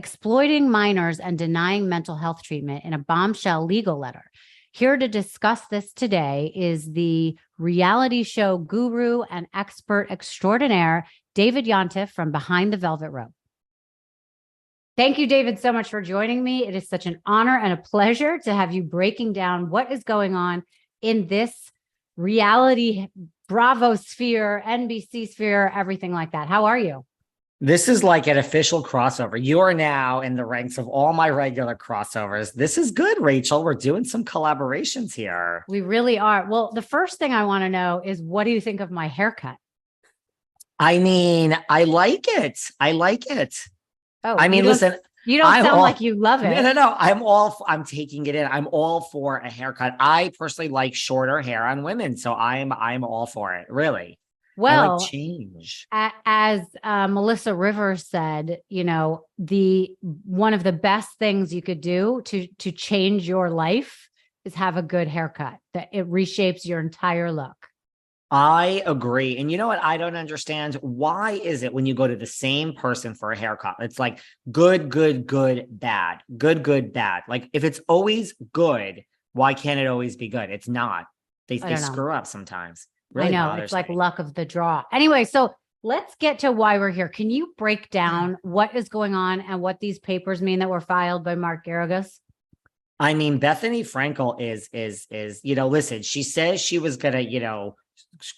exploiting minors and denying mental health treatment in a bombshell legal letter. Here to discuss this today is the reality show guru and expert extraordinaire, David Yontef from Behind the Velvet Rope. Thank you, David, so much for joining me. It is such an honor and a pleasure to have you breaking down what is going on in this reality Bravo sphere, NBC sphere, everything like that. How are you? This is like an official crossover. You are now in the ranks of all my regular crossovers. This is good, Rachel. We're doing some collaborations here. We really are. Well, the first thing I want to know is, what do you think of my haircut? I mean, I like it. I like it. Oh, I mean, listen, you don't sound like you love it. No. I'm taking it in. I'm all for a haircut. I personally like shorter hair on women. So I'm all for it. Really. Well, I like change. As Melissa Rivers said, you know, one of the best things you could do to change your life is have a good haircut. That it reshapes your entire look. I agree. And you know what? I don't understand. Why is it when you go to the same person for a haircut, it's like good, bad, good, bad. Like if it's always good, why can't it always be good? It's not. They screw up sometimes. Really, I know, it's like luck of the draw. Anyway, so let's get to why we're here. Can you break down what is going on and what these papers mean that were filed by Mark Garagos? I mean, Bethenny Frankel is, you know, listen, she says she was going to, you know,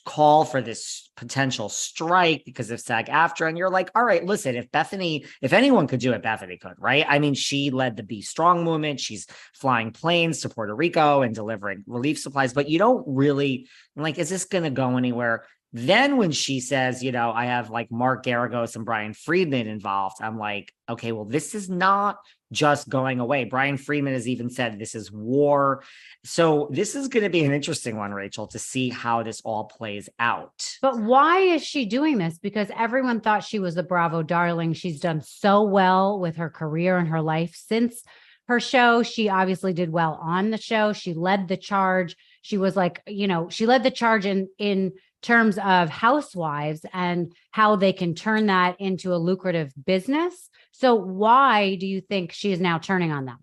call for this potential strike because of SAG-AFTRA. And you're like, all right, listen, if anyone could do it, Bethenny could, right? I mean, she led the Be Strong movement. She's flying planes to Puerto Rico and delivering relief supplies, but you don't really like, is this going to go anywhere? Then when she says, you know, I have like Mark Garagos and Brian Friedman involved, I'm like, okay, well, this is not just going away. Brian Friedman has even said this is war. So this is going to be an interesting one, Rachel, to see how this all plays out. But why is she doing this? Because everyone thought she was a Bravo darling. She's done so well with her career and her life since her show. She obviously did well on the show. She led the charge. She was like, you know, she led the charge in terms of Housewives and how they can turn that into a lucrative business. So why do you think she is now turning on them?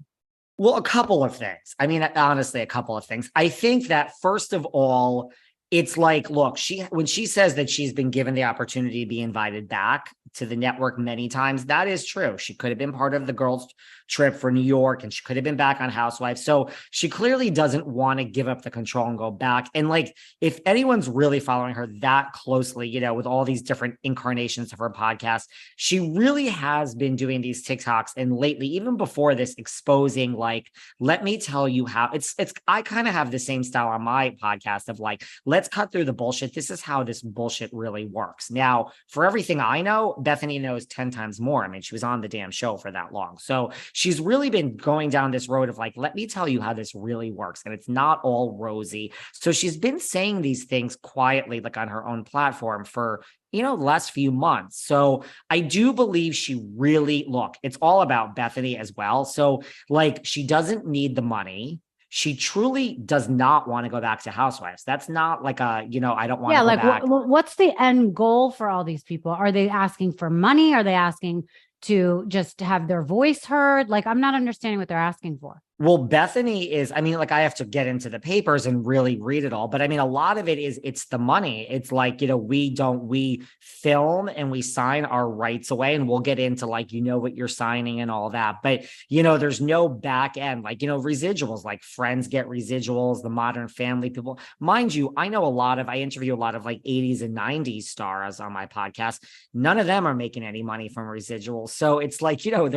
Well, a couple of things. I mean, honestly, a couple of things. I think that first of all, it's like, look, when she says that she's been given the opportunity to be invited back to the network many times, that is true. She could have been part of the girls' trip for New York and she could have been back on Housewives. So she clearly doesn't want to give up the control and go back. And like, if anyone's really following her that closely, you know, with all these different incarnations of her podcast, she really has been doing these TikToks and lately, even before this, exposing like, let me tell you how I kind of have the same style on my podcast of like, let's cut through the bullshit. This is how this bullshit really works. Now, for everything I know, Bethenny knows 10 times more. I mean, she was on the damn show for that long. So she's really been going down this road of like, let me tell you how this really works. And it's not all rosy. So she's been saying these things quietly, like on her own platform for, you know, the last few months. So I do believe she really, look, it's all about Bethenny as well. So like, she doesn't need the money. She truly does not want to go back to Housewives. That's not like a, you know, I don't want to go back. What's the end goal for all these people? Are they asking for money? Are they asking to just have their voice heard? Like, I'm not understanding what they're asking for. Well, Bethenny is, I mean, like I have to get into the papers and really read it all. But I mean, a lot of it is, it's the money. It's like, you know, we film and we sign our rights away and we'll get into like, you know, what you're signing and all that. But, you know, there's no back end, like, you know, residuals, like Friends get residuals, the Modern Family people. Mind you, I interview a lot of like 80s and 90s stars on my podcast. None of them are making any money from residuals. So it's like, you know,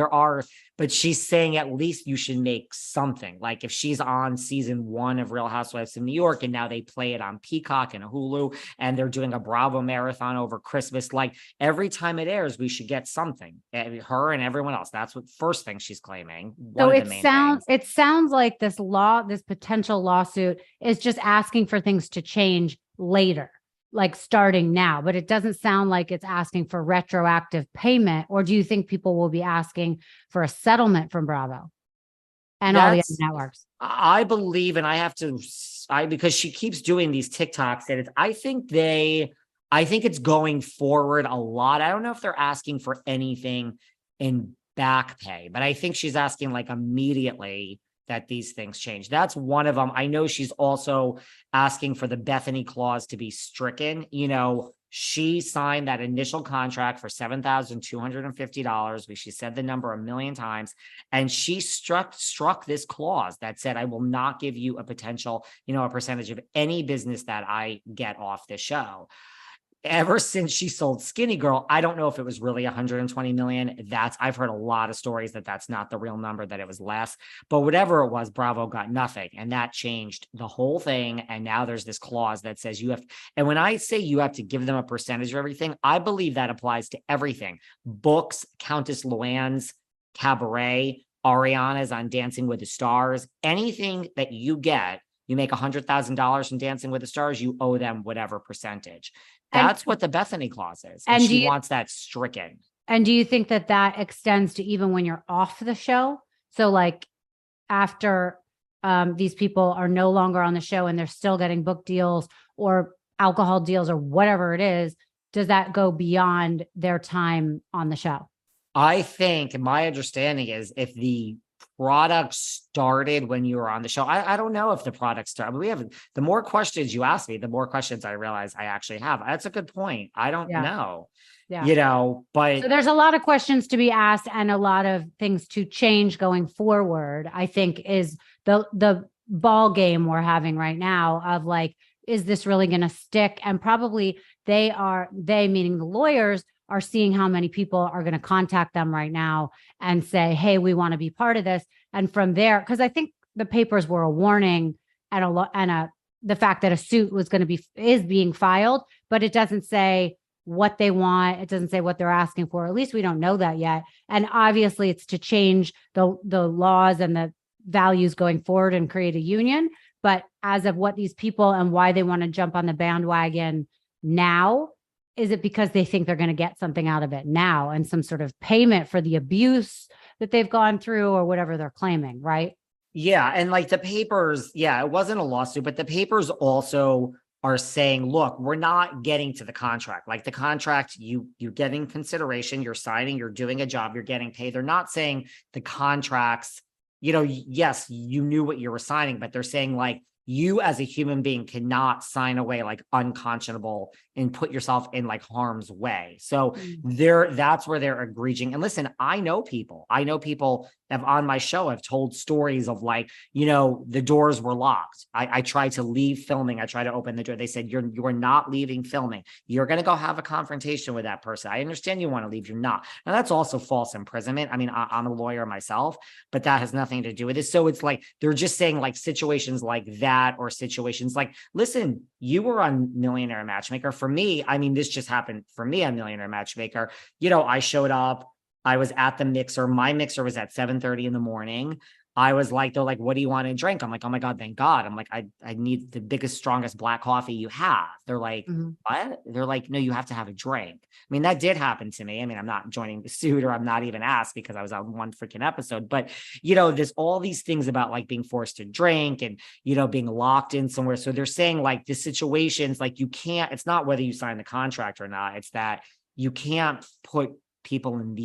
but she's saying at least you should make something. Like if she's on season 1 of Real Housewives of New York and now they play it on Peacock and Hulu and they're doing a Bravo marathon over Christmas, like every time it airs, we should get something. Her and everyone else. That's what first thing she's claiming. So it sounds like this potential lawsuit is just asking for things to change later, like starting now, but it doesn't sound like it's asking for retroactive payment. Or do you think people will be asking for a settlement from Bravo and all the other networks? I believe, and because she keeps doing these TikToks, that I think it's going forward a lot. I don't know if they're asking for anything in back pay, but I think she's asking like immediately that these things change. That's one of them. I know she's also asking for the Bethenny clause to be stricken. She signed that initial contract for $7,250. She said the number a million times, and she struck this clause that said, I will not give you a potential, a percentage of any business that I get off the show. Ever since she sold Skinny Girl, I don't know if it was really 120 million. I've heard a lot of stories that that's not the real number, that it was less, but whatever it was, Bravo got nothing. And that changed the whole thing. And now there's this clause that says you have, and when I say you have to give them a percentage of everything, I believe that applies to everything. Books, Countess Luann's Cabaret, Ariana's on Dancing with the Stars, anything that you get, you make $100,000 from Dancing with the Stars, you owe them whatever percentage. That's what the Bethenny clause is. And she wants that stricken. And do you think that that extends to even when you're off the show? So like after these people are no longer on the show and they're still getting book deals or alcohol deals or whatever it is, does that go beyond their time on the show? I think my understanding is if the product started when you were on the show, I don't know if the product started. We have, the more questions you ask me, the more questions I realize I actually have. That's a good point. I don't know. Yeah. But so there's a lot of questions to be asked and a lot of things to change going forward, I think, is the ball game we're having right now of like, is this really going to stick? And probably they meaning the lawyers, are seeing how many people are going to contact them right now and say, hey, we want to be part of this. And from there, because I think the papers were a warning and the fact that a suit is being filed, but it doesn't say what they want. It doesn't say what they're asking for. At least we don't know that yet. And obviously it's to change the laws and the values going forward and create a union. But as of what these people and why they want to jump on the bandwagon now, is it because they think they're going to get something out of it now and some sort of payment for the abuse that they've gone through or whatever they're claiming, right? Yeah. And like the papers, it wasn't a lawsuit, but the papers also are saying, look, we're not getting to the contract. Like the contract, you're getting consideration, you're signing, you're doing a job, you're getting paid. They're not saying the contracts, yes, you knew what you were signing, but they're saying like, you as a human being cannot sign away like unconscionable and put yourself in like harm's way. So that's where they're egregious. And listen, I know people have on my show have told stories of like, the doors were locked. I tried to leave filming. I tried to open the door. They said, you're not leaving filming. You're going to go have a confrontation with that person. I understand you want to leave. You're not. Now that's also false imprisonment. I mean, I'm a lawyer myself, but that has nothing to do with it. So it's like, they're just saying like situations like that, or situations like, listen, you were on Millionaire Matchmaker. For me, I mean, this just happened for me on Millionaire Matchmaker. I showed up, I was at the mixer. My mixer was at 7:30 in the morning. I was like, they're like, what do you want to drink? I'm like, oh my God, thank God. I'm like, I need the biggest, strongest black coffee you have. They're like, what? They're like, no, you have to have a drink. I mean, that did happen to me. I mean, I'm not joining the suit, or I'm not even asked because I was on one freaking episode, but there's all these things about like being forced to drink and, being locked in somewhere. So they're saying like the situations, like it's not whether you sign the contract or not. It's that you can't put people in these